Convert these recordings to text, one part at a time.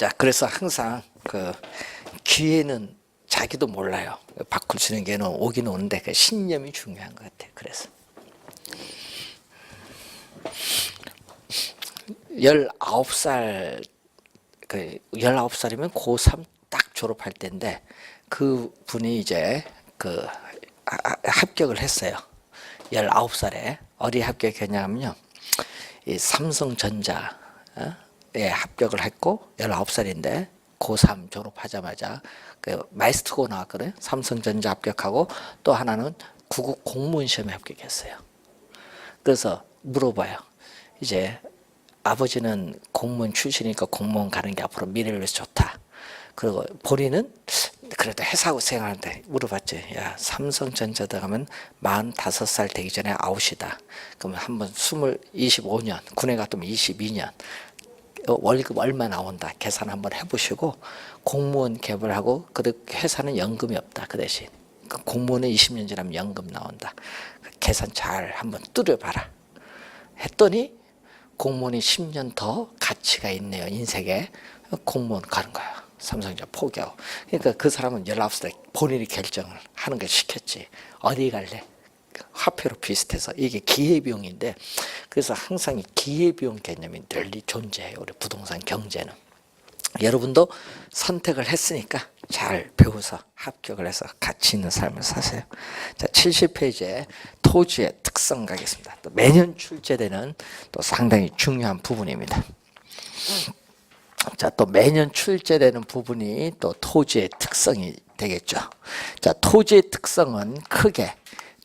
자, 그래서 항상 그 기회는 자기도 몰라요. 바꿀 수 있는 기회는 오긴 오는데 그 신념이 중요한 것 같아요. 그래서 19살, 그 19살이면 고3 딱 졸업할 때인데 그 분이 이제 그 합격을 했어요. 19살에 어디 합격했냐면요. 이 삼성전자 에 합격을 했고 19살인데 고3 졸업하자마자 그 마이스트고 나왔거든요. 삼성전자 합격하고 또 하나는 구급 공무원 시험에 합격했어요. 그래서 물어봐요. 이제 아버지는 공무원 출신이니까 공무원 가는 게 앞으로 미래를 위해서 좋다. 그리고 본인은 그래도 회사하고 생활하는데 물어봤죠. 야, 삼성전자 들어가면 45살 되기 전에 아웃이다. 그러면 한번 25년, 군에 갔으면 22년. 월급 얼마 나온다. 계산 한번 해보시고 공무원 개발하고 그 회사는 연금이 없다. 그 대신 공무원은 20년 지나면 연금 나온다. 계산 잘 한번 뚜려봐라. 했더니 공무원이 10년 더 가치가 있네요. 인생에. 공무원 가는 거야. 삼성전자 포기하고. 그러니까 그 사람은 19살에 본인이 결정을 하는 걸 시켰지. 어디 갈래? 화폐로 비슷해서 이게 기회비용인데 그래서 항상 이 기회비용 개념이 널리 존재해요. 우리 부동산 경제는. 여러분도 선택을 했으니까 잘 배워서 합격을 해서 가치 있는 삶을 사세요. 자, 70페이지에 토지의 특성 가겠습니다. 또 매년 출제되는 또 상당히 중요한 부분입니다. 자, 또 매년 출제되는 부분이 또 토지의 특성이 되겠죠. 자, 토지의 특성은 크게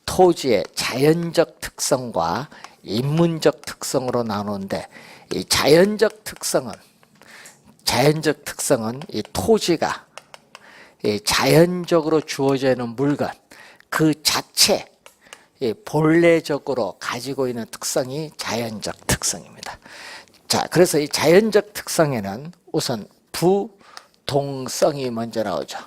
토지의 자연적 특성과 인문적 특성으로 나누는데 이 자연적 특성은 이 토지가 이 자연적으로 주어져 있는 물건 그 자체 본래적으로 가지고 있는 특성이 자연적 특성입니다. 자, 그래서 이 자연적 특성에는 우선 부동성이 먼저 나오죠.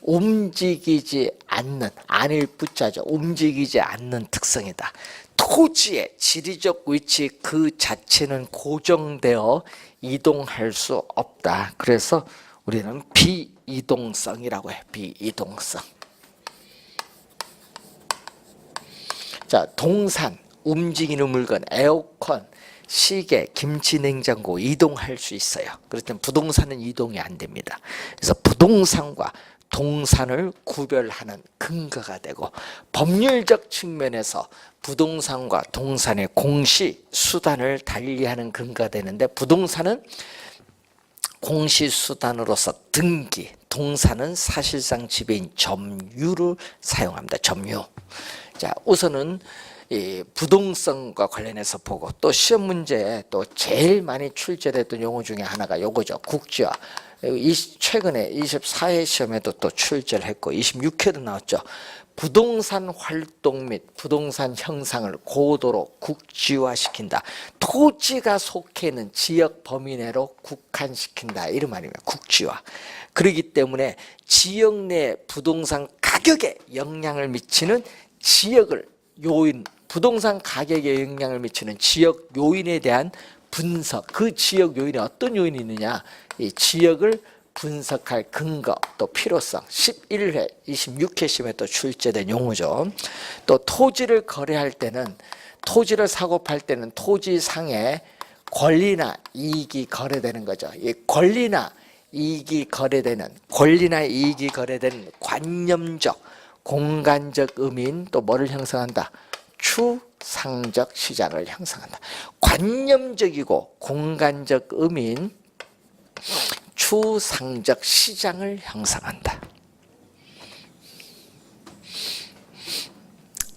움직이지 않는, 안일 부자죠. 움직이지 않는 특성이다. 토지의 지리적 위치 그 자체는 고정되어 이동할 수 없다. 그래서 우리는 비이동성이라고 해. 비이동성. 자, 동산, 움직이는 물건, 에어컨, 시계, 김치, 냉장고 이동할 수 있어요. 그렇지만 부동산은 이동이 안 됩니다. 그래서 부동산과 동산을 구별하는 근거가 되고 법률적 측면에서 부동산과 동산의 공시 수단을 달리하는 근거가 되는데 부동산은 공시 수단으로서 등기, 동산은 사실상 지배인 점유를 사용합니다. 점유. 자, 우선은 이 부동성과 관련해서 보고 또 시험 문제에 또 제일 많이 출제됐던 용어 중에 하나가 요거죠. 국지화. 최근에 24회 시험에도 또 출제를 했고 26회도 나왔죠. 부동산 활동 및 부동산 형상을 고도로 국지화시킨다. 토지가 속해 있는 지역 범위 내로 국한시킨다. 이런 말입니다. 국지화. 그렇기 때문에 지역 내 부동산 가격에 영향을 미치는 지역을 요인, 부동산 가격에 영향을 미치는 지역 요인에 대한 분석, 그 지역 요인에 어떤 요인이 있느냐, 이 지역을 분석할 근거, 또 필요성, 11회, 26회 시험에 또 출제된 용어죠. 또 토지를 거래할 때는, 토지를 사고 팔 때는 토지상의 권리나 이익이 거래되는 거죠. 이 권리나 이익이 거래되는 관념적, 공간적 의미인 또 뭐를 형성한다? 추상적 시장을 형성한다. 관념적이고 공간적 의미인 추상적 시장을 형성한다.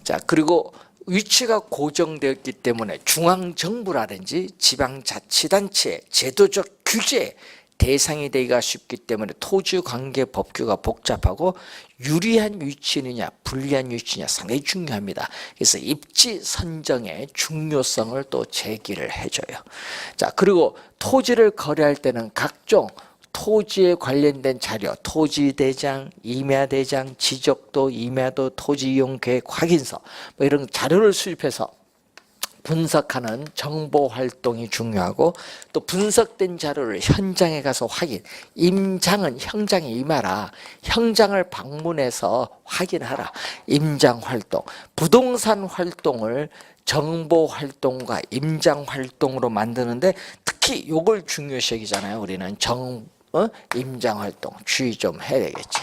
자, 그리고 위치가 고정되었기 때문에 중앙정부라든지 지방자치단체의 제도적 규제 대상이 되기가 쉽기 때문에 토지관계 법규가 복잡하고 유리한 위치느냐 불리한 위치냐 상당히 중요합니다. 그래서 입지 선정의 중요성을 또 제기를 해줘요. 자, 그리고 토지를 거래할 때는 각종 토지에 관련된 자료, 토지대장, 임야대장, 지적도, 임야도, 토지이용계획 확인서 뭐 이런 자료를 수집해서 분석하는 정보 활동이 중요하고 또 분석된 자료를 현장에 가서 확인. 임장은 현장에 임하라. 현장을 방문해서 확인하라. 임장 활동. 부동산 활동을 정보 활동과 임장 활동으로 만드는데 특히 요걸 중요시 여기잖아요. 우리는 임장 활동 주의 좀 해야 되겠지.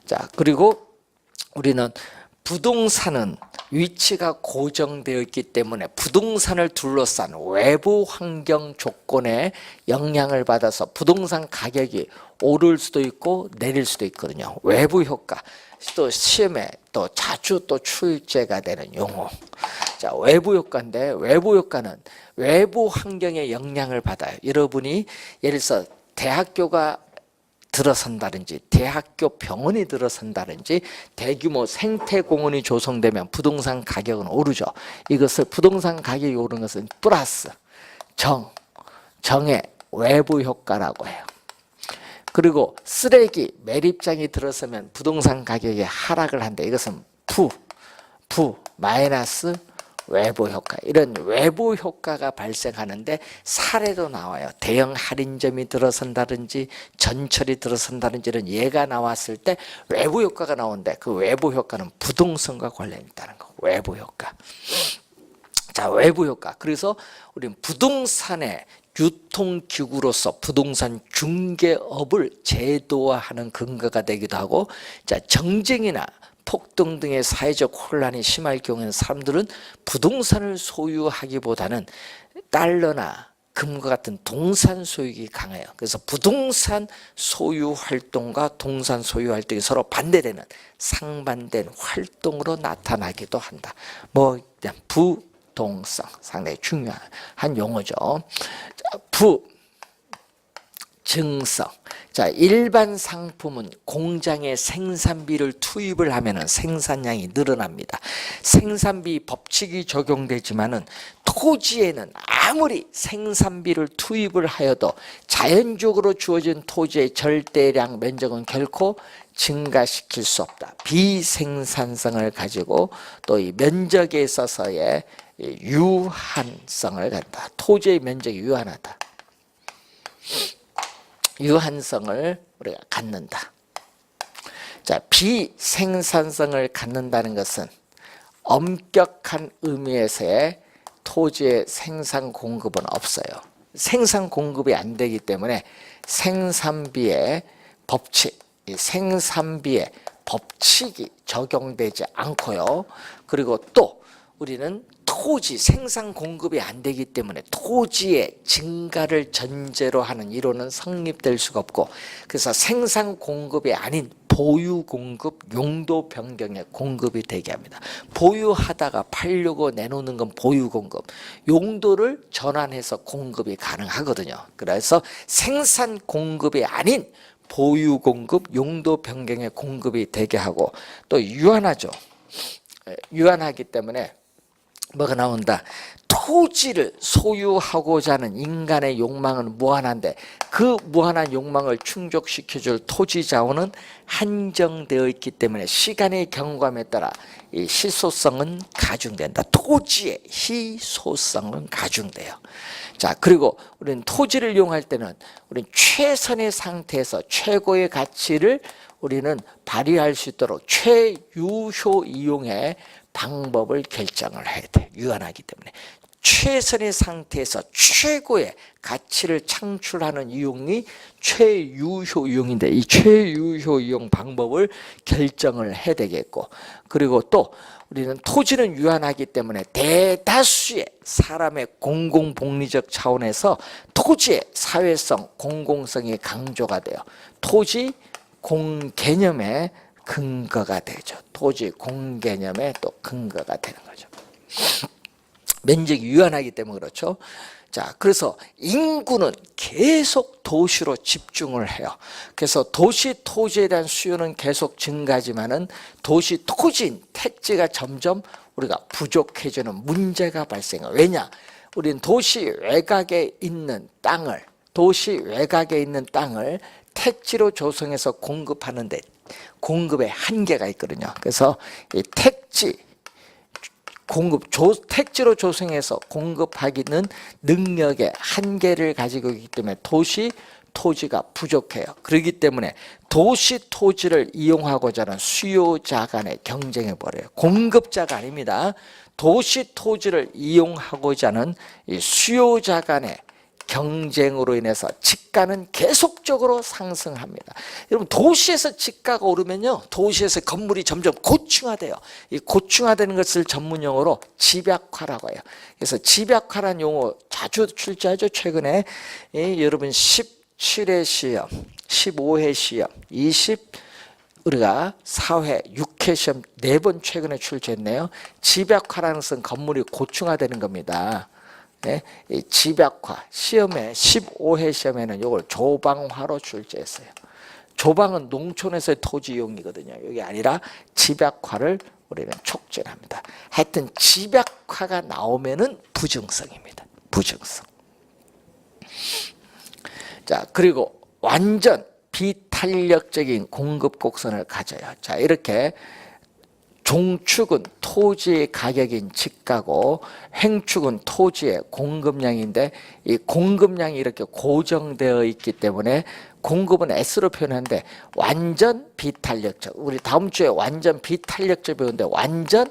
자, 그리고 우리는 부동산은 위치가 고정되어 있기 때문에 부동산을 둘러싼 외부 환경 조건에 영향을 받아서 부동산 가격이 오를 수도 있고 내릴 수도 있거든요. 외부 효과. 또 시험에 또 자주 또 출제가 되는 용어. 자, 외부 효과인데 외부 효과는 외부 환경에 영향을 받아요. 여러분이 예를 들어서 대학교가 들어선다든지 대학교 병원이 들어선다든지 대규모 생태공원이 조성되면 부동산 가격은 오르죠. 이것을 부동산 가격이 오르는 것은 플러스 정의 외부 효과라고 해요. 그리고 쓰레기 매립장이 들어서면 부동산 가격이 하락을 한다. 이것은 마이너스 외부 효과. 이런 외부 효과가 발생하는데 사례도 나와요. 대형 할인점이 들어선다든지 전철이 들어선다든지 이런 예가 나왔을 때 외부 효과가 나오는데 그 외부 효과는 부동산과 관련이 있다는 거. 외부 효과. 자, 외부 효과. 그래서 우리는 부동산의 유통기구로서 부동산 중개업을 제도화하는 근거가 되기도 하고, 자, 정쟁이나 폭동 등의 사회적 혼란이 심할 경우에는 사람들은 부동산을 소유하기보다는 달러나 금과 같은 동산 소유가 강해요. 그래서 부동산 소유 활동과 동산 소유 활동이 서로 반대되는 상반된 활동으로 나타나기도 한다. 뭐 부동성 상당히 중요한 용어죠. 증성. 자, 일반 상품은 공장에 생산비를 투입을 하면은 생산량이 늘어납니다. 생산비 법칙이 적용되지만은 토지에는 아무리 생산비를 투입을 하여도 자연적으로 주어진 토지의 절대량 면적은 결코 증가시킬 수 없다. 비생산성을 가지고 또 이 면적에 있어서의 유한성을 갖다. 토지의 면적이 유한하다. 유한성을 우리가 갖는다. 자, 비생산성을 갖는다는 것은 엄격한 의미에서의 토지의 생산 공급은 없어요. 생산 공급이 안 되기 때문에 생산비의 법칙이 적용되지 않고요. 그리고 또 우리는 토지 생산 공급이 안 되기 때문에 토지의 증가를 전제로 하는 이론은 성립될 수가 없고, 그래서 생산 공급이 아닌 보유 공급, 용도 변경의 공급이 되게 합니다. 보유하다가 팔려고 내놓는 건 보유 공급, 용도를 전환해서 공급이 가능하거든요. 그래서 생산 공급이 아닌 보유 공급, 용도 변경의 공급이 되게 하고, 또 유한하죠. 유한하기 때문에 뭐가 나온다. 토지를 소유하고자 하는 인간의 욕망은 무한한데 그 무한한 욕망을 충족시켜줄 토지 자원은 한정되어 있기 때문에 시간의 경감에 따라 이 희소성은 가중된다. 토지의 희소성은 가중돼요. 자, 그리고 우리는 토지를 이용할 때는 우리는 최선의 상태에서 최고의 가치를 우리는 발휘할 수 있도록 최유효 이용의 방법을 결정을 해야 돼. 유한하기 때문에 최선의 상태에서 최고의 가치를 창출하는 이용이 최유효 이용인데 이 최유효 이용 방법을 결정을 해야 되겠고, 그리고 또 우리는 토지는 유한하기 때문에 대다수의 사람의 공공복리적 차원에서 토지의 사회성, 공공성이 강조가 돼요. 토지 공개념의 근거가 되죠. 토지 공개념의 또 근거가 되는 거죠. 면적이 유한하기 때문에 그렇죠. 자, 그래서 인구는 계속 도시로 집중을 해요. 그래서 도시 토지에 대한 수요는 계속 증가하지만은 도시 토지인 택지가 점점 우리가 부족해지는 문제가 발생해요. 왜냐? 우리는 도시 외곽에 있는 땅을 택지로 조성해서 공급하는데 공급에 한계가 있거든요. 그래서 이 택지 택지로 조성해서 공급하기는 능력의 한계를 가지고 있기 때문에 토지가 부족해요. 그렇기 때문에 도시 토지를 이용하고자 하는 수요자 간의 경쟁해 버려요. 공급자가 아닙니다. 도시 토지를 이용하고자 하는 이 수요자 간의 경쟁으로 인해서 집가는 계속적으로 상승합니다. 여러분, 도시에서 집가가 오르면요, 도시에서 건물이 점점 고층화돼요. 이 고층화되는 것을 전문용어로 집약화라고 해요. 그래서 집약화라는 용어 자주 출제하죠. 최근에 여러분 17회 시험, 15회 시험, 우리가 4회, 6회 시험 4번 최근에 출제했네요. 집약화라는 것은 건물이 고층화되는 겁니다. 네, 이 집약화 시험에 15회 시험에는 이걸 조방화로 출제했어요. 조방은 농촌에서의 토지 이용이거든요. 여기 아니라 집약화를 우리는 촉진합니다. 하여튼 집약화가 나오면은 부정성입니다. 부정성. 자, 그리고 완전 비탄력적인 공급 곡선을 가져요. 자, 이렇게 종축은 토지의 가격인 집가고 횡축은 토지의 공급량인데 이 공급량이 이렇게 고정되어 있기 때문에 공급은 S로 표현하는데 완전 비탄력적, 우리 다음 주에 완전 비탄력적 배우는데 완전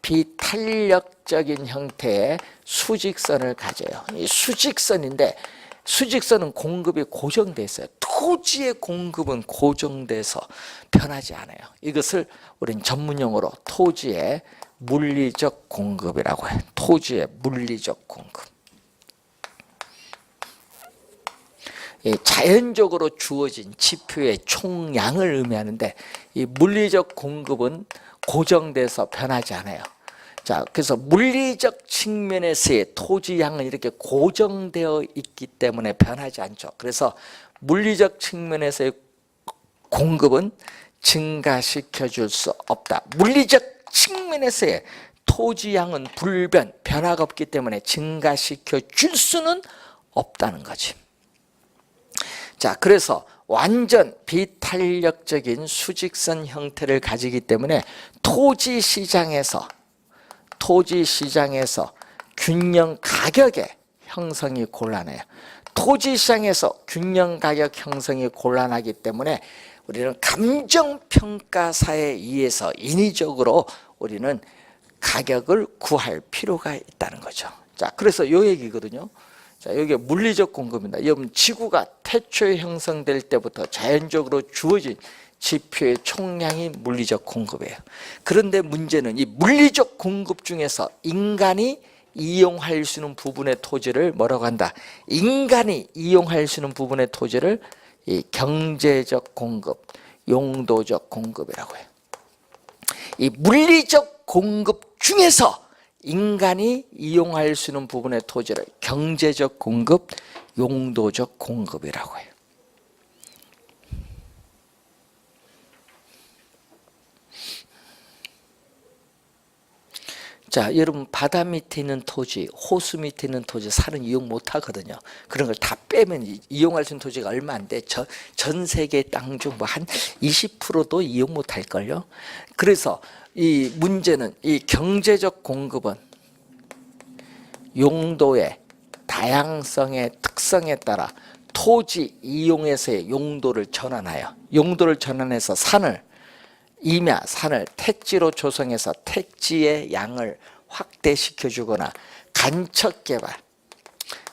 비탄력적인 형태의 수직선을 가져요. 이 수직선인데 수직선은 공급이 고정돼 있어요. 토지의 공급은 고정돼서 변하지 않아요. 이것을 우리는 전문용어로 토지의 물리적 공급이라고 해요. 토지의 물리적 공급. 자연적으로 주어진 지표의 총량을 의미하는데 이 물리적 공급은 고정돼서 변하지 않아요. 자, 그래서 물리적 측면에서의 토지 양은 이렇게 고정되어 있기 때문에 변하지 않죠. 그래서 물리적 측면에서의 공급은 증가시켜 줄 수 없다. 물리적 측면에서의 토지 양은 불변, 변화가 없기 때문에 증가시켜 줄 수는 없다는 거지. 자, 그래서 완전 비탄력적인 수직선 형태를 가지기 때문에 토지 시장에서 균형 가격의 형성이 곤란해요. 토지 시장에서 균형 가격 형성이 곤란하기 때문에 우리는 감정평가사에 의해서 인위적으로 우리는 가격을 구할 필요가 있다는 거죠. 자, 그래서 요 얘기거든요. 자, 여기 물리적 공급입니다. 여러분, 지구가 태초에 형성될 때부터 자연적으로 주어진 지표의 총량이 물리적 공급이에요. 그런데 문제는 이 물리적 공급 중에서 인간이 이용할 수 있는 부분의 토지를 뭐라고 한다? 인간이 이용할 수 있는 부분의 토지를 이 경제적 공급, 용도적 공급이라고 해요. 이 물리적 공급 중에서 인간이 이용할 수 있는 부분의 토지를 경제적 공급, 용도적 공급이라고 해요. 자, 여러분, 바다 밑에 있는 토지, 호수 밑에 있는 토지 사는 이용 못 하거든요. 그런 걸 다 빼면 이용할 수 있는 토지가 얼마 안 돼. 전 세계 땅 중 뭐 한 20%도 이용 못 할걸요. 그래서 이 문제는 이 경제적 공급은 용도의 다양성의 특성에 따라 토지 이용에서의 용도를 전환하여 용도를 전환해서 산을 택지로 조성해서 택지의 양을 확대시켜 주거나 간척 개발.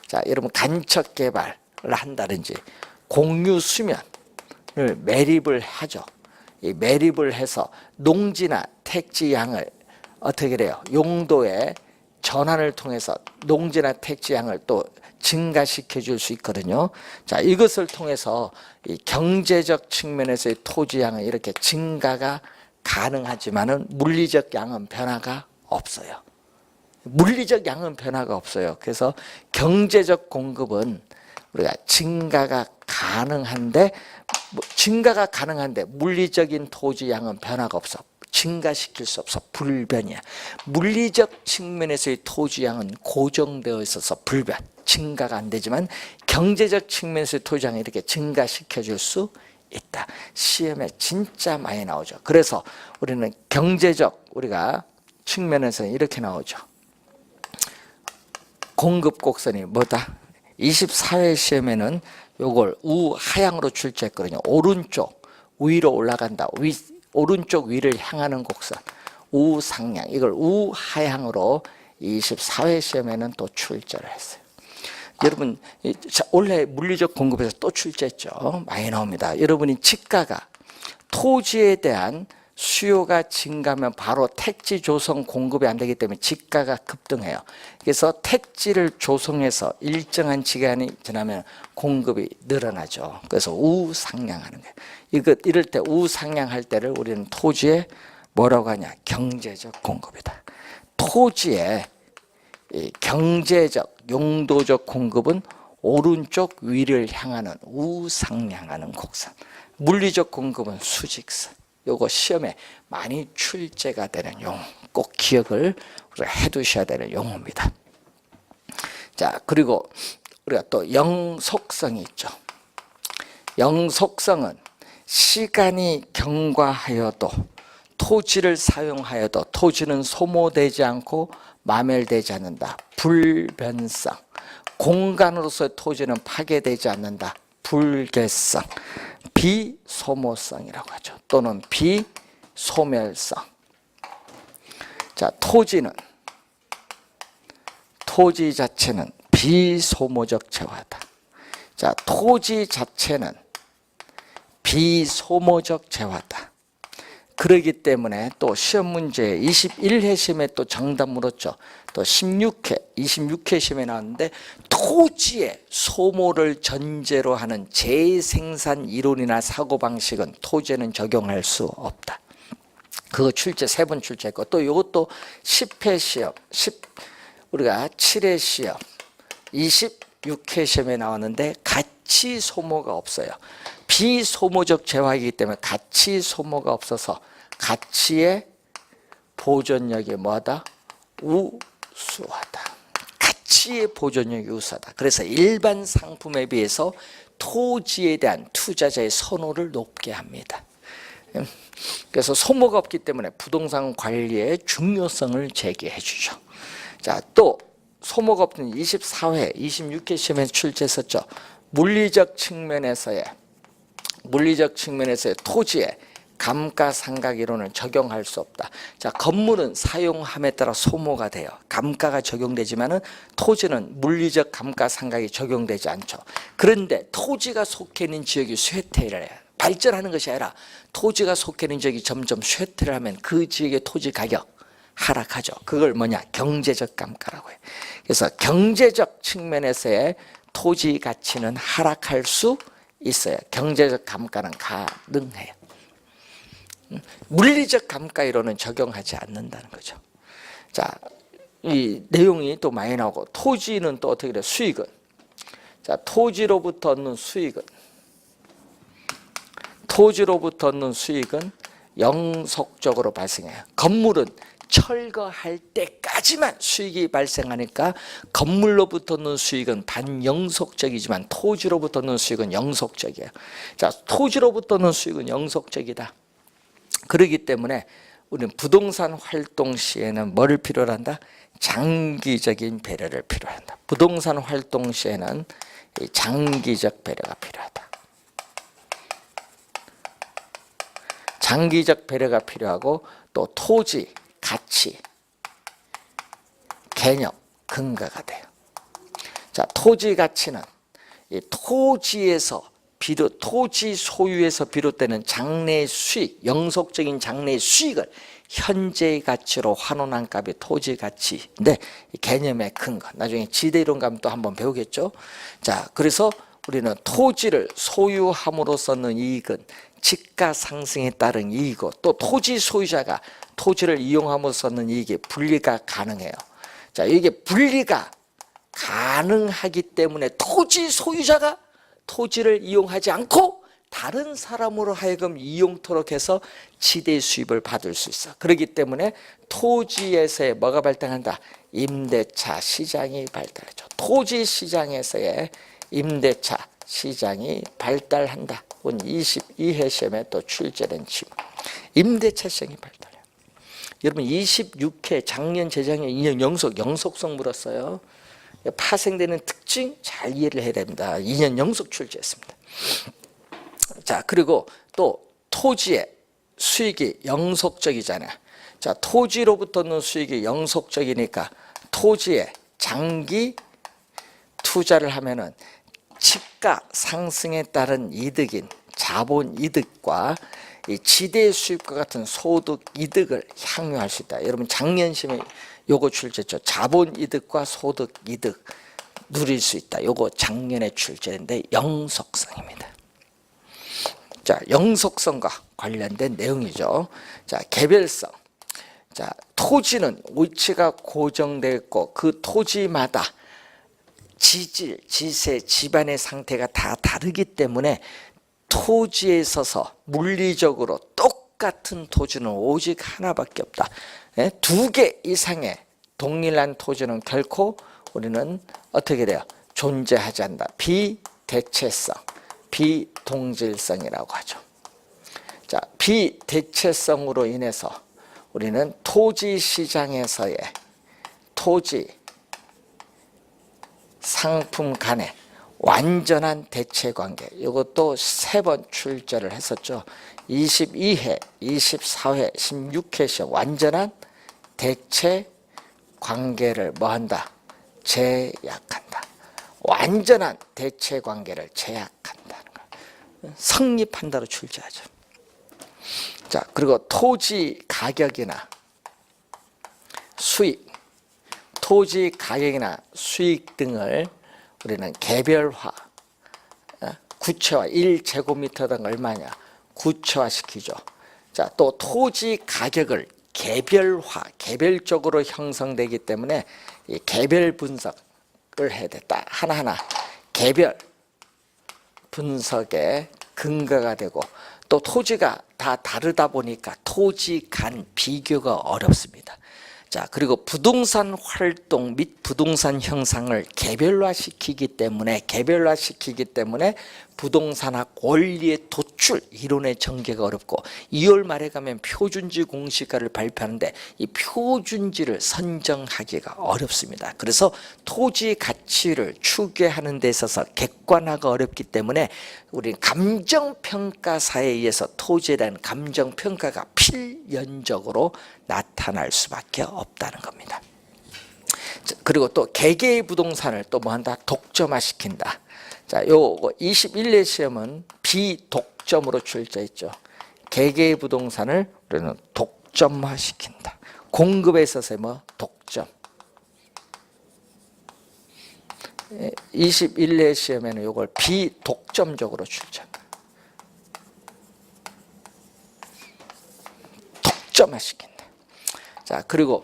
자, 여러분, 간척 개발을 한다든지 공유 수면을 매립을 하죠. 이 매립을 해서 농지나 택지 양을 어떻게 돼요? 용도의 전환을 통해서 농지나 택지 양을 또 증가시켜 줄 수 있거든요. 자, 이것을 통해서 이 경제적 측면에서의 토지 양은 이렇게 증가가 가능하지만은 물리적 양은 변화가 없어요. 물리적 양은 변화가 없어요. 그래서 경제적 공급은 우리가 증가가 가능한데 물리적인 토지 양은 변화가 없어. 증가시킬 수 없어. 불변이야. 물리적 측면에서의 토지 양은 고정되어 있어서 불변, 증가가 안 되지만 경제적 측면에서의 토지 양을 이렇게 증가시켜 줄 수 있다. 시험에 진짜 많이 나오죠. 그래서 우리는 우리가 측면에서는 이렇게 나오죠. 공급 곡선이 뭐다? 24회 시험에는 요걸 우하향으로 출제했거든요. 오른쪽 위로 올라간다. 오른쪽 위를 향하는 곡선. 우상향. 이걸 우하향으로 24회 시험에는 또 출제를 했어요. 여러분, 원래 물리적 공급에서 또 출제했죠. 많이 나옵니다. 여러분이 지가가 토지에 대한 수요가 증가하면 바로 택지 조성 공급이 안 되기 때문에 지가가 급등해요. 그래서 택지를 조성해서 일정한 기간이 지나면 공급이 늘어나죠. 그래서 우상향하는 거예요. 이럴 때 우상향할 때를 우리는 토지에 뭐라고 하냐? 경제적 공급이다. 토지에 경제적, 용도적 공급은 오른쪽 위를 향하는 우상향하는 곡선. 물리적 공급은 수직선. 요거 시험에 많이 출제가 되는 용어. 꼭 기억을 해두셔야 되는 용어입니다. 자, 그리고 우리가 또 영속성이 있죠. 영속성은 시간이 경과하여도 토지를 사용하여도 토지는 소모되지 않고 마멸되지 않는다. 불변성. 공간으로서의 토지는 파괴되지 않는다. 불개성. 비소모성이라고 하죠. 또는 비소멸성. 자, 토지 자체는 비소모적 재화다. 자, 토지 자체는 비소모적 재화다. 그러기 때문에 또 시험 문제 21회 시험에 또 정답 물었죠. 또 26회 시험에 나왔는데 토지의 소모를 전제로 하는 재생산 이론이나 사고방식은 토지에는 적용할 수 없다. 그거 출제 3번 출제했고 또 이것도 10회 시험, 우리가 7회 시험, 26회 시험에 나왔는데 가치 소모가 없어요. 비소모적 재화이기 때문에 가치 소모가 없어서 가치의 보존력이 뭐하다? 우수하다. 가치의 보존력이 우수하다. 그래서 일반 상품에 비해서 토지에 대한 투자자의 선호를 높게 합니다. 그래서 소모가 없기 때문에 부동산 관리의 중요성을 제기해 주죠. 자, 또 소모가 없는 24회, 26회 시험에 출제했었죠. 물리적 측면에서의 토지의 감가상각 이론을 적용할 수 없다. 자, 건물은 사용함에 따라 소모가 돼요. 감가가 적용되지만은 토지는 물리적 감가상각이 적용되지 않죠. 그런데 토지가 속해 있는 지역이 쇠퇴를 해요. 발전하는 것이 아니라 토지가 속해 있는 지역이 점점 쇠퇴를 하면 그 지역의 토지 가격 하락하죠. 그걸 뭐냐? 경제적 감가라고 해요. 그래서 경제적 측면에서의 토지 가치는 하락할 수 있어요. 경제적 감가는 가능해요. 물리적 감가 이론은 적용하지 않는다는 거죠. 자, 이 내용이 또 많이 나오고 토지는 또 어떻게 돼요? 수익은. 자, 토지로부터 얻는 수익은 영속적으로 발생해요. 건물은 철거할 때까지만 수익이 발생하니까 건물로부터 얻는 수익은 반영속적이지만 토지로부터 얻는 수익은 영속적이에요. 자, 토지로부터 얻는 수익은 영속적이다. 그렇기 때문에 우리는 부동산 활동 시에는 뭐를 필요로 한다? 장기적인 배려를 필요로 한다. 부동산 활동 시에는 장기적 배려가 필요하다. 장기적 배려가 필요하고 또 토지, 가치, 개념, 근거가 돼요. 자, 토지 가치는 이 토지 소유에서 비롯되는 장래 수익, 영속적인 장래 수익을 현재의 가치로 환원한 값이 토지 가치인데 개념의 근거. 나중에 지대이론 가면 또 한번 배우겠죠. 자, 그래서 우리는 토지를 소유함으로써 얻는 이익은 지가 상승에 따른 이익이고 또 토지 소유자가 토지를 이용함으로써 얻는 이익이 분리가 가능해요. 자, 이게 분리가 가능하기 때문에 토지 소유자가 토지를 이용하지 않고 다른 사람으로 하여금 이용토록 해서 지대 수입을 받을 수 있어. 그렇기 때문에 토지에서의 뭐가 발생한다? 임대차 시장이 발달하죠. 토지 시장에서의 임대차 시장이 발달한다. 본 22회 시험에 또 출제된 질문. 임대차 시장이 발달해요. 여러분 26회 작년 재작년 2년 영속성 물었어요. 파생되는 특징 잘 이해를 해야 됩니다. 2년 연속 출제했습니다. 자, 그리고 또 토지의 수익이 영속적이잖아요. 자, 토지로부터는 수익이 영속적이니까 토지에 장기 투자를 하면은 집가 상승에 따른 이득인 자본 이득과 이 지대 수입과 같은 소득 이득을 향유할 수 있다. 여러분 작년 시험에 요거 출제했죠. 자본 이득과 소득 이득 누릴 수 있다. 요거 작년에 출제했는데 영속성입니다. 자, 영속성과 관련된 내용이죠. 자, 개별성. 자, 토지는 위치가 고정되어 있고 그 토지마다 지질, 지세, 집안의 상태가 다 다르기 때문에 토지에 있어서 물리적으로 똑같은 토지는 오직 하나밖에 없다. 두 개 이상의 동일한 토지는 결코 우리는 어떻게 돼요? 존재하지 않는다. 비대체성, 비동질성이라고 하죠. 자, 비대체성으로 인해서 우리는 토지 시장에서의 토지 상품 간의 완전한 대체 관계, 이것도 3번 출제를 했었죠. 22회, 24회, 16회 시험 완전한 대체 관계를 뭐한다? 제약한다. 완전한 대체 관계를 제약한다는 거. 성립한다로 출제하죠. 자, 그리고 토지 가격이나 수익, 토지 가격이나 수익 등을 우리는 개별화, 구체화, 1제곱미터당 얼마냐, 구체화시키죠. 자, 또 토지 가격을 개별화, 개별적으로 형성되기 때문에 이 개별 분석을 해야 됐다. 하나하나 개별 분석의 근거가 되고 또 토지가 다 다르다 보니까 토지 간 비교가 어렵습니다. 자, 그리고 부동산 활동 및 부동산 형상을 개별화시키기 때문에 부동산학 원리의 도출, 이론의 전개가 어렵고 2월 말에 가면 표준지 공시가를 발표하는데 이 표준지를 선정하기가 어렵습니다. 그래서 토지 가치를 추계하는 데 있어서 객관화가 어렵기 때문에 우리는 감정평가사에 의해서 토지에 대한 감정평가가 필연적으로 나타날 수밖에 없다는 겁니다. 그리고 또 개개의 부동산을 또 뭐한다? 독점화시킨다. 자, 요거 21회 시험은 비독점으로 출제했죠. 개개의 부동산을 우리는 독점화시킨다. 공급에 있어서 뭐 독점. 21회 시험에는 요걸 비독점적으로 출제합니다. 독점화시킨다. 자, 그리고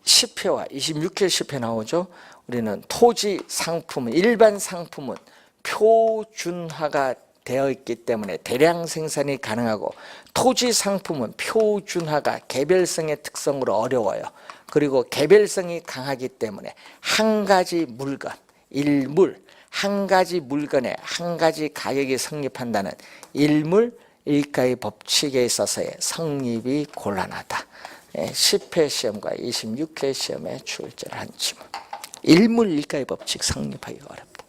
10회와 26회 10회 나오죠. 우리는 토지 상품은, 일반 상품은 표준화가 되어 있기 때문에 대량 생산이 가능하고 토지 상품은 표준화가 개별성의 특성으로 어려워요. 그리고 개별성이 강하기 때문에 한 가지 물건, 일물, 한 가지 물건에 한 가지 가격이 성립한다는 일물 일가의 법칙에 있어서의 성립이 곤란하다. 10회 시험과 26회 시험에 출제를 한 지문. 일물 일가의 법칙 성립하기가 어렵다.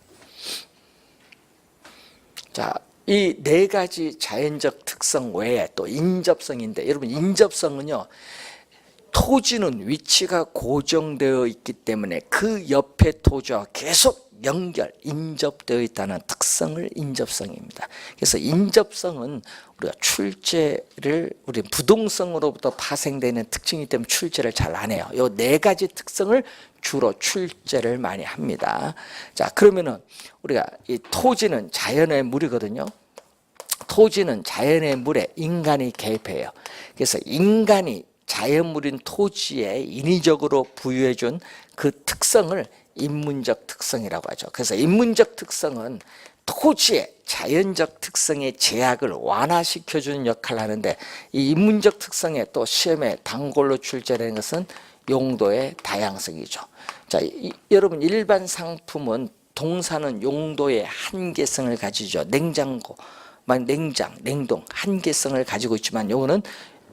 자, 이 4가지 자연적 특성 외에 또 인접성인데, 여러분 인접성은요, 토지는 위치가 고정되어 있기 때문에 그 옆에 토지와 계속 연결, 인접되어 있다는 특성을 인접성입니다. 그래서 인접성은 우리가 출제를 우리 부동성으로부터 파생되는 특징이기 때문에 출제를 잘 안 해요. 이 4가지 특성을 주로 출제를 많이 합니다. 자, 그러면은 우리가 이 토지는 자연의 물이거든요. 토지는 자연의 물에 인간이 개입해요. 그래서 인간이 자연물인 토지에 인위적으로 부여해준 그 특성을 인문적 특성이라고 하죠. 그래서 인문적 특성은 토지의 자연적 특성의 제약을 완화시켜주는 역할을 하는데, 이 인문적 특성에 또 시험에 단골로 출제되는 것은 용도의 다양성이죠. 자, 여러분 일반 상품은 동사는 용도의 한계성을 가지죠. 냉장고, 냉장, 냉동 한계성을 가지고 있지만 요거는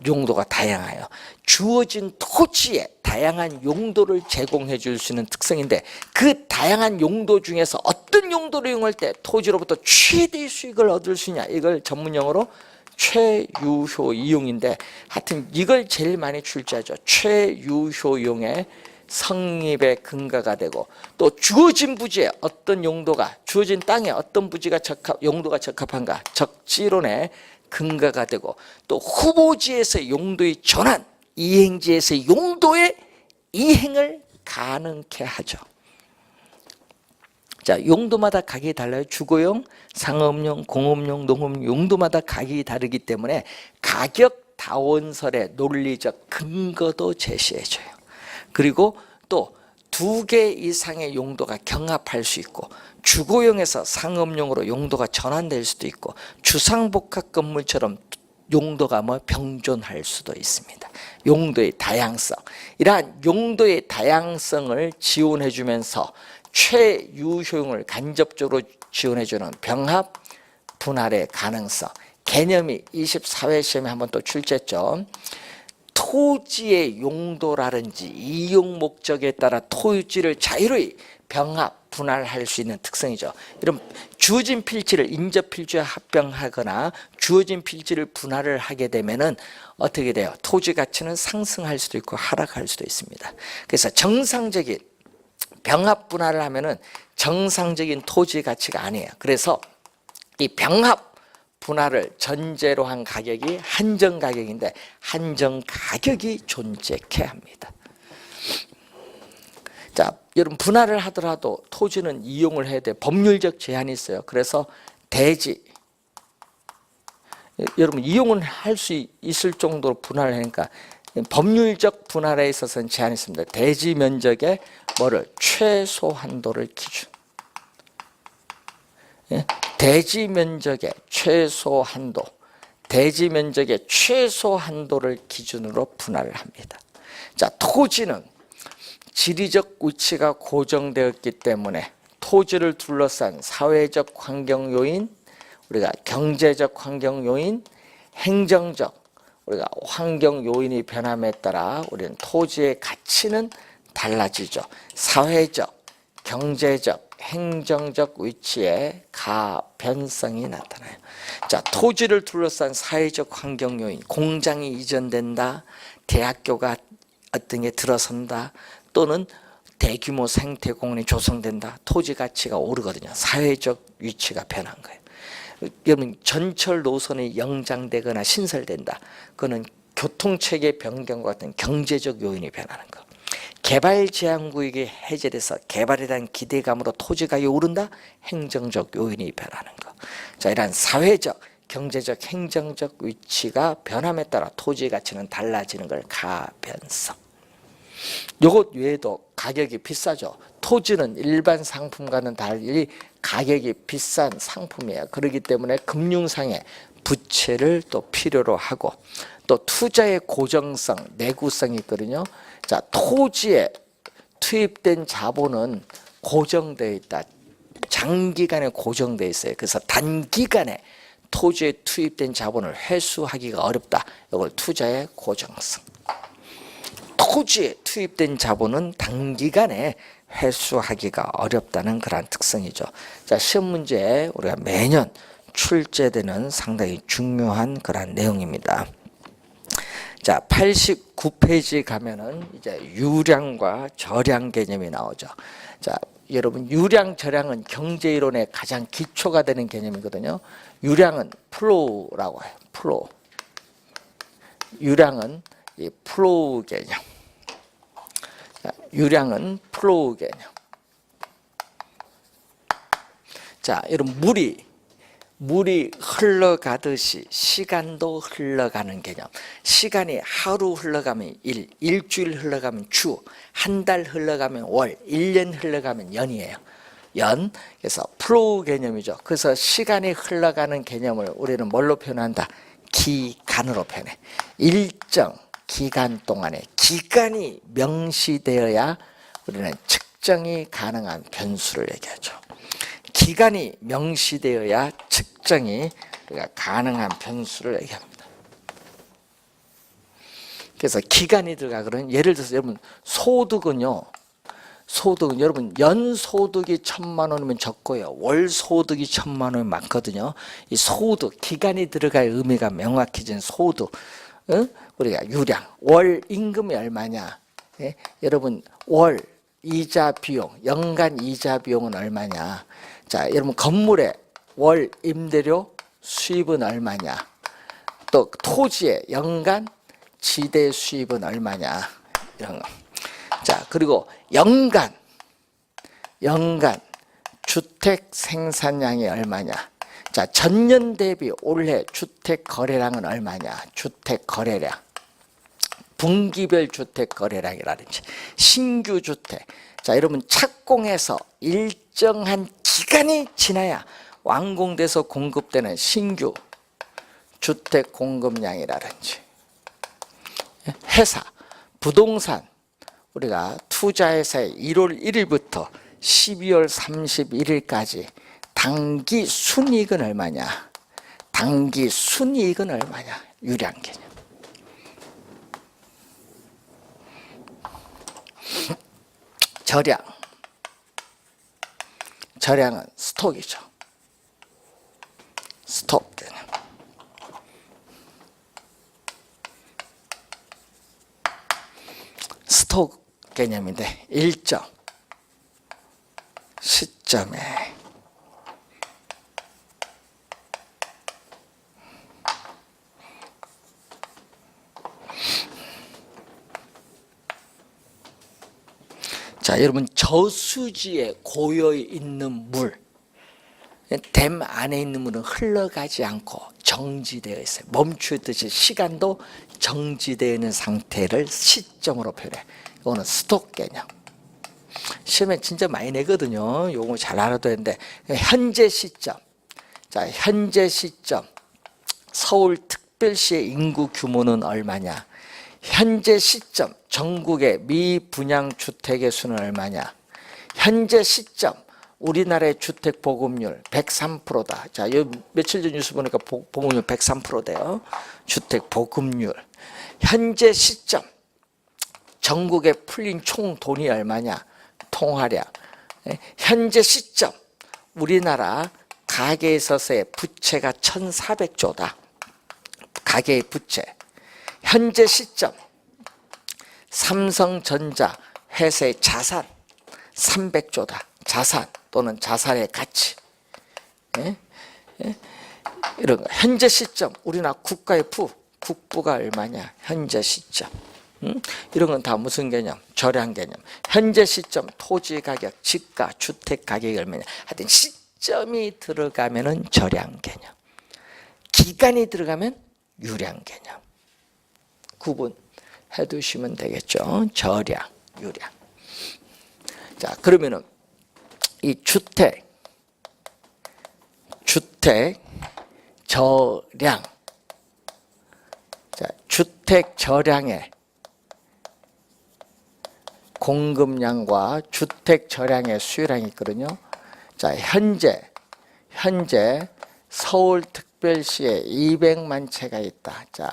용도가 다양해요. 주어진 토지에 다양한 용도를 제공해 줄 수 있는 특성인데 그 다양한 용도 중에서 어떤 용도를 이용할 때 토지로부터 최대의 수익을 얻을 수 있냐, 이걸 전문용어로 최유효 이용인데, 하여튼 이걸 제일 많이 출제하죠. 최유효 이용의 성립의 근거가 되고, 또 주어진 부지에 어떤 용도가, 주어진 땅에 어떤 부지가 용도가 적합한가, 적지론의 근거가 되고, 또 후보지에서 용도의 전환, 이행지에서 용도의 이행을 가능케 하죠. 자, 용도마다 가격이 달라요. 주거용, 상업용, 공업용, 농업용 용도마다 가격이 다르기 때문에 가격 다원설의 논리적 근거도 제시해줘요. 그리고 또 2개 이상의 용도가 경합할 수 있고, 주거용에서 상업용으로 용도가 전환될 수도 있고, 주상복합 건물처럼 용도가 병존할 수도 있습니다. 용도의 다양성, 이러한 용도의 다양성을 지원해 주면서 최유효용을 간접적으로 지원해주는 병합 분할의 가능성, 개념이 24회 시험에 한번 또 출제했죠. 토지의 용도라든지 이용 목적에 따라 토지를 자유로이 병합 분할할 수 있는 특성이죠. 이런 주어진 필지를 인접 필지와 합병하거나 주어진 필지를 분할을 하게 되면은 어떻게 돼요? 토지 가치는 상승할 수도 있고 하락할 수도 있습니다. 그래서 정상적인 병합 분할을 하면은 정상적인 토지 가치가 아니에요. 그래서 이 병합 분할을 전제로 한 가격이 한정 가격인데, 한정 가격이 존재케 합니다. 자, 여러분 분할을 하더라도 토지는 이용을 해야 돼. 법률적 제한이 있어요. 그래서 대지, 여러분 이용은 할 수 있을 정도로 분할을 하니까 법률적 분할에 있어서는 제한이 있습니다. 대지 면적의 최소 한도를 기준. 대지 면적의 최소 한도, 대지 면적의 최소 한도를 기준으로 분할을 합니다. 자, 토지는 지리적 위치가 고정되었기 때문에 토지를 둘러싼 사회적 환경 요인, 우리가 경제적 환경 요인, 행정적 우리가 환경 요인이 변함에 따라 우리는 토지의 가치는 달라지죠. 사회적, 경제적, 행정적 위치에 가변성이 나타나요. 자, 토지를 둘러싼 사회적 환경 요인, 공장이 이전된다, 대학교가 어떤 게 들어선다, 또는 대규모 생태공원이 조성된다, 토지 가치가 오르거든요. 사회적 위치가 변한 거예요. 여러분 전철 노선이 연장되거나 신설된다, 그거는 교통체계 변경과 같은 경제적 요인이 변하는 거. 개발 제한 구역이 해제돼서 개발에 대한 기대감으로 토지 가격이 오른다, 행정적 요인이 변하는 거. 자, 이러한 사회적, 경제적, 행정적 위치가 변함에 따라 토지 가치는 달라지는 걸 가변성. 요것 외에도 가격이 비싸죠. 토지는 일반 상품과는 달리 가격이 비싼 상품이에요. 그렇기 때문에 금융상의 부채를 또 필요로 하고, 또 투자의 고정성, 내구성이 있거든요. 자, 토지에 투입된 자본은 고정되어 있다. 장기간에 고정되어 있어요. 그래서 단기간에 토지에 투입된 자본을 회수하기가 어렵다. 이걸 투자의 고정성. 토지에 투입된 자본은 단기간에 회수하기가 어렵다는 그런 특성이죠. 자, 시험 문제에 우리가 매년 출제되는 상당히 중요한 그런 내용입니다. 자, 89페이지 가면은 이제 유량과 저량 개념이 나오죠. 자, 여러분 유량, 저량은 경제 이론의 가장 기초가 되는 개념이거든요. 유량은 플로우라고 해요. 플로우. 유량은 이 플로우 개념. 자, 유량은 플로우 개념. 자, 여러분 물이 흘러가듯이 시간도 흘러가는 개념. 시간이 하루 흘러가면 일, 일주일 흘러가면 주, 한 달 흘러가면 월, 1년 흘러가면 년이에요. 연. 그래서 플로우 개념이죠. 그래서 시간이 흘러가는 개념을 우리는 뭘로 표현한다? 기간으로 표현해. 일정 기간 동안에 기간이 명시되어야 우리는 측정이 가능한 변수를 얘기하죠. 기간이 명시되어야 측정이 가능한 변수를 얘기합니다. 그래서 기간이 들어가거든요. 예를 들어서 여러분 소득은요. 소득은 여러분 연소득이 1,000만 원이면 적고요. 월소득이 1,000만 원이면 많거든요. 이 소득, 기간이 들어갈 의미가 명확해진 소득. 우리가 유량, 월 임금이 얼마냐. 예? 여러분 월 이자 비용, 연간 이자 비용은 얼마냐. 자, 여러분 건물의 월 임대료 수입은 얼마냐. 또 토지의 연간 지대 수입은 얼마냐. 이런 거. 자, 그리고 연간 주택 생산량이 얼마냐. 자, 전년 대비 올해 주택 거래량은 얼마냐. 주택 거래량. 분기별 주택 거래량이라든지 신규 주택. 자, 여러분 착공해서 일정한 기간이 지나야 완공돼서 공급되는 신규 주택 공급량이라든지 회사, 부동산 우리가 투자회사의 1월 1일부터 12월 31일까지 단기 순이익은 얼마냐. 단기 순이익은 얼마냐. 유량 개념. 절량. 절량은 스톡이죠. 스톡 개념. 스톡 개념인데 일정 시점에 자, 여러분 저수지에 고여 있는 물, 댐 안에 있는 물은 흘러가지 않고 정지되어 있어요. 멈추듯이 시간도 정지되어 있는 상태를 시점으로 표현해. 이거는 스톡 개념. 시험에 진짜 많이 내거든요. 요거 잘 알아둬야 되는데 현재 시점. 자, 현재 시점 서울특별시의 인구 규모는 얼마냐. 현재 시점 전국의 미분양 주택의 수는 얼마냐. 현재 시점 우리나라의 주택 보급률 103%다. 자, 요 며칠 전 뉴스 보니까 보급률 103%대요. 주택 보급률. 현재 시점 전국에 풀린 총 돈이 얼마냐. 통화량. 현재 시점 우리나라 가계에 있어서의 부채가 1,400조다. 가계의 부채. 현재 시점 삼성전자 회사의 자산 300조다. 자산 또는 자산의 가치. 이런 거. 현재 시점 우리나라 국가의 국부가 얼마냐. 현재 시점. 이런 건 다 무슨 개념? 절약 개념. 현재 시점 토지 가격, 집가, 주택 가격이 얼마냐. 하여튼 시점이 들어가면은 절약 개념. 기간이 들어가면 유량 개념. 구분해 두시면 되겠죠. 절약, 유량. 자, 그러면은 이 주택 절량. 자, 주택 절량의 공급량과 주택 절량의 수요량이 있거든요. 자, 현재 서울특별시에 200만 채가 있다. 자,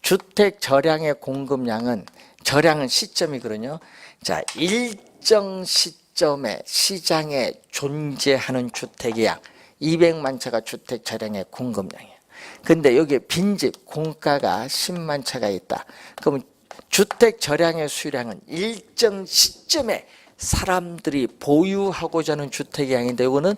주택 절량의 공급량은 절량은 시점이거든요. 자, 일정 시점에 시장에 존재하는 주택의 양 200만 채가 주택 절량의 공급량이에요. 근데 여기에 빈집 공가가 10만 채가 있다. 그러면 주택 절량의 수량은 일정 시점에 사람들이 보유하고자 하는 주택의 양인데 이거는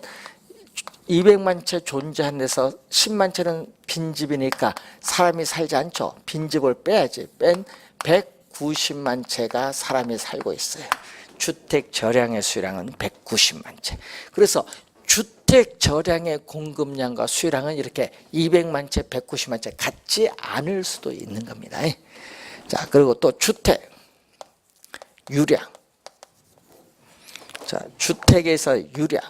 200만 채 존재하는 데서 10만 채는 빈집이니까 사람이 살지 않죠. 빈집을 빼야지. 뺀 190만 채가 사람이 살고 있어요. 주택 절량의 수량은 190만 채. 그래서 주택 절량의 공급량과 수량은 이렇게 200만 채, 190만 채 같지 않을 수도 있는 겁니다. 자, 그리고 또 주택 유량. 자, 주택에서 유량.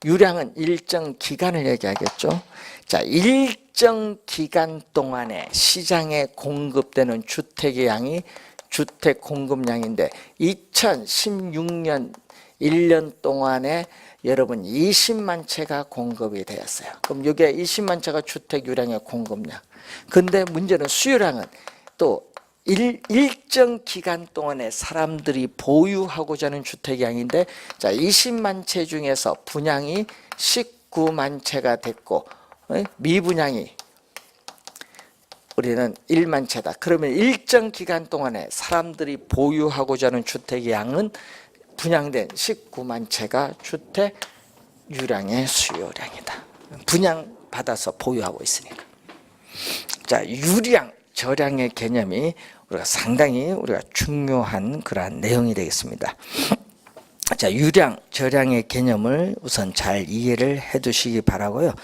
유량은 일정 기간을 얘기하겠죠. 자, 일정 기간 동안에 시장에 공급되는 주택의 양이 주택 공급량인데 2016년 1년 동안에 여러분 20만 채가 공급이 되었어요. 그럼 이게 20만 채가 주택 유량의 공급량. 근데 문제는 수요량은 또 일정 기간 동안에 사람들이 보유하고자 하는 주택량인데, 자, 20만 채 중에서 분양이 19만 채가 됐고, 미분양이 우리는 1만 채다. 그러면 일정 기간 동안에 사람들이 보유하고자 하는 주택의 양은 분양된 19만 채가 주택 유량의 수요량이다. 분양받아서 보유하고 있으니까. 자, 유량, 저량의 개념이 상당히 우리가 중요한 그러한 내용이 되겠습니다. 자, 유량, 저량의 개념을 우선 잘 이해를 해 두시기 바라고요.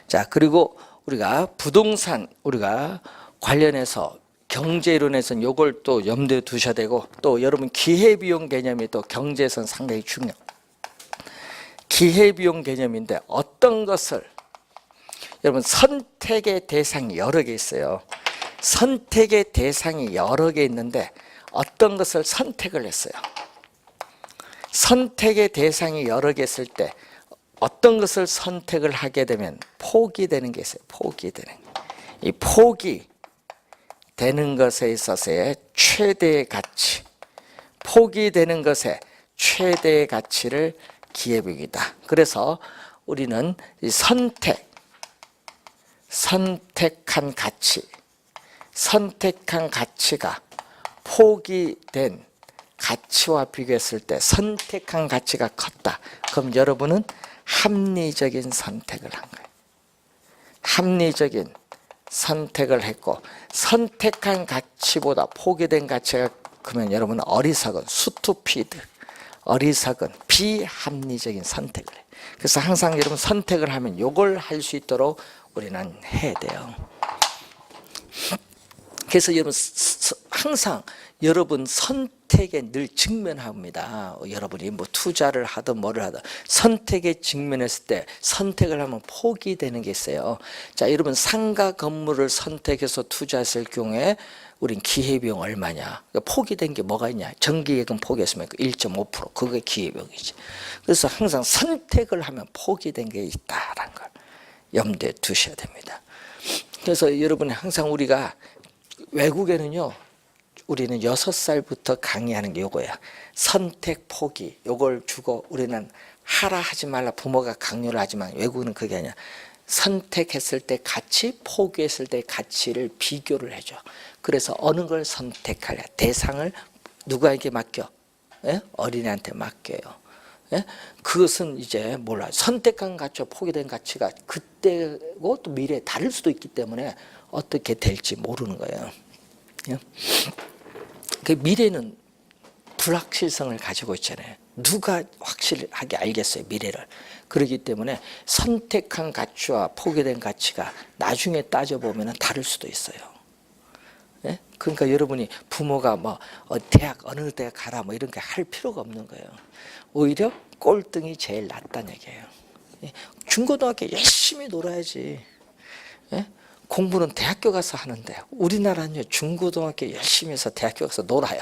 자, 그리고 우리가 부동산, 우리가 관련해서 경제이론에서는 이걸 또 염두에 두셔야 되고, 또 여러분 기회비용 개념이 또 경제에서는 상당히 중요해요. 기회비용 개념인데 어떤 것을, 여러분 선택의 대상이 여러 개 있어요. 선택의 대상이 여러 개 있는데 어떤 것을 선택을 했어요. 선택의 대상이 여러 개 있을 때 어떤 것을 선택을 하게 되면 포기되는 게 있어요. 포기되는 게. 이 포기되는 것에 있어서의 최대의 가치, 포기되는 것의 최대의 가치를 기회비용이다. 그래서 우리는 이 선택한 가치, 선택한 가치가 포기된 가치와 비교했을 때 선택한 가치가 컸다. 그럼 여러분은 합리적인 선택을 한 거예요. 합리적인 선택을 했고, 선택한 가치보다 포기된 가치가 그러면 여러분은 어리석은, 스투피드, 어리석은 비합리적인 선택을 해요. 그래서 항상 여러분 선택을 하면 이걸 할 수 있도록 우리는 해야 돼요. 그래서 여러분 항상 여러분 선택에 늘 직면합니다. 여러분이 뭐 투자를 하든 뭐를 하든 선택에 직면했을 때 선택을 하면 포기되는 게 있어요. 자, 여러분 상가 건물을 선택해서 투자했을 경우에 우린 기회비용 얼마냐? 그러니까 포기된 게 뭐가 있냐? 정기예금 포기했으면 1.5%, 그게 기회비용이지. 그래서 항상 선택을 하면 포기된 게 있다라는 걸 염두에 두셔야 됩니다. 그래서 여러분 항상 우리가 외국에는요, 우리는 6살부터 강의하는 게 요거야. 선택 포기, 요걸 주고 우리는 하라 하지 말라 부모가 강요를 하지만 외국은 그게 아니야. 선택했을 때 가치, 포기했을 때 가치를 비교를 해줘. 그래서 어느 걸 선택할래? 대상을 누구에게 맡겨? 예? 어린애한테 맡겨요. 예? 그것은 이제 몰라. 선택한 가치와 포기된 가치가 그때고 또 미래에 다를 수도 있기 때문에 어떻게 될지 모르는 거예요. 예? 그 미래는 불확실성을 가지고 있잖아요. 누가 확실하게 알겠어요, 미래를. 그렇기 때문에 선택한 가치와 포기된 가치가 나중에 따져보면 다를 수도 있어요. 예? 그러니까 여러분이 부모가 뭐 대학 어느 대학 가라 뭐 이런 게 할 필요가 없는 거예요. 오히려 꼴등이 제일 낫다는 얘기예요. 예? 중고등학교 열심히 놀아야지. 예? 공부는 대학교 가서 하는데 우리나라는요, 중고등학교 열심히 해서 대학교 가서 놀아요.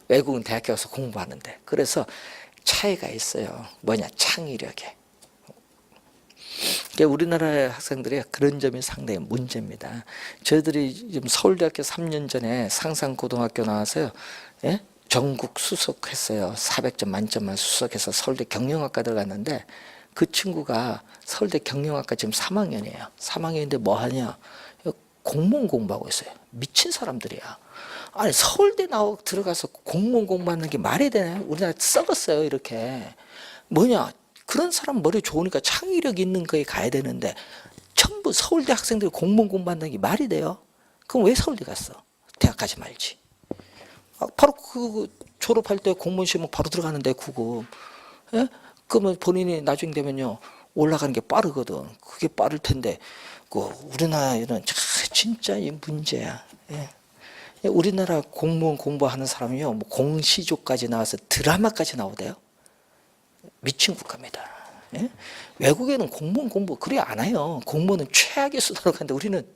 외국은 대학교 가서 공부하는데. 그래서 차이가 있어요. 뭐냐? 창의력에. 그러니까 우리나라의 학생들이 그런 점이 상당히 문제입니다. 저희들이 지금 서울대학교 3년 전에 상산고등학교 나와서요, 예? 전국 수석했어요. 400점 만점만 수석해서 서울대 경영학과 들어갔는데 그 친구가 서울대 경영학과 지금 3학년이에요. 3학년인데 뭐 하냐? 공무원 공부하고 있어요. 미친 사람들이야. 아니 서울대 들어가서 공무원 공부하는 게 말이 되나요? 우리나라 썩었어요. 이렇게. 뭐냐? 그런 사람 머리 좋으니까 창의력 있는 거에 가야 되는데 전부 서울대 학생들이 공무원 공부한다는 게 말이 돼요? 그럼 왜 서울대 갔어? 대학 가지 말지. 바로 그 졸업할 때 공무원 시험 바로 들어가는데 그거. 예? 그러면 본인이 나중에 되면요 올라가는 게 빠르거든. 그게 빠를 텐데 그 우리나라에는 진짜 이 문제야. 예. 우리나라 공무원 공부하는 사람이요 뭐 공시조까지 나와서 드라마까지 나오대요. 미친 국가입니다. 예? 외국에는 공무원 공부 그래 안 해요. 공무원은 최악의 수단으로 가는데 우리는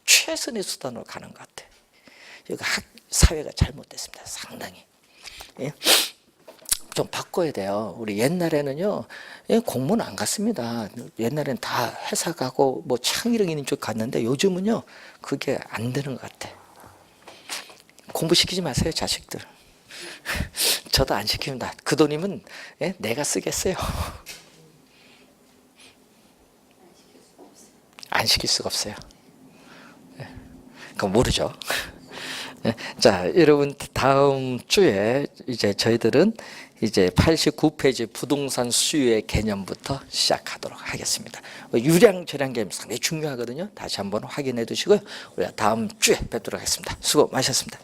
최선의 수단으로 가는 것 같아. 여기 사회가 잘못됐습니다. 상당히. 예? 좀 바꿔야 돼요. 우리 옛날에는요, 예, 공무원 안 갔습니다. 옛날에는 다 회사 가고 뭐 창의력 있는 쪽 갔는데 요즘은요, 그게 안 되는 것 같아. 공부시키지 마세요, 자식들. 저도 안 시킵니다. 그 돈이면 내가 쓰겠어요. 안 시킬 수가 없어요. 그건 모르죠. 자, 여러분 다음 주에 이제 저희들은 이제 89페이지 부동산 수요의 개념부터 시작하도록 하겠습니다. 유량 절약 개념 상당히 중요하거든요. 다시 한번 확인해 두시고요. 우리가 다음 주에 뵙도록 하겠습니다. 수고 많으셨습니다.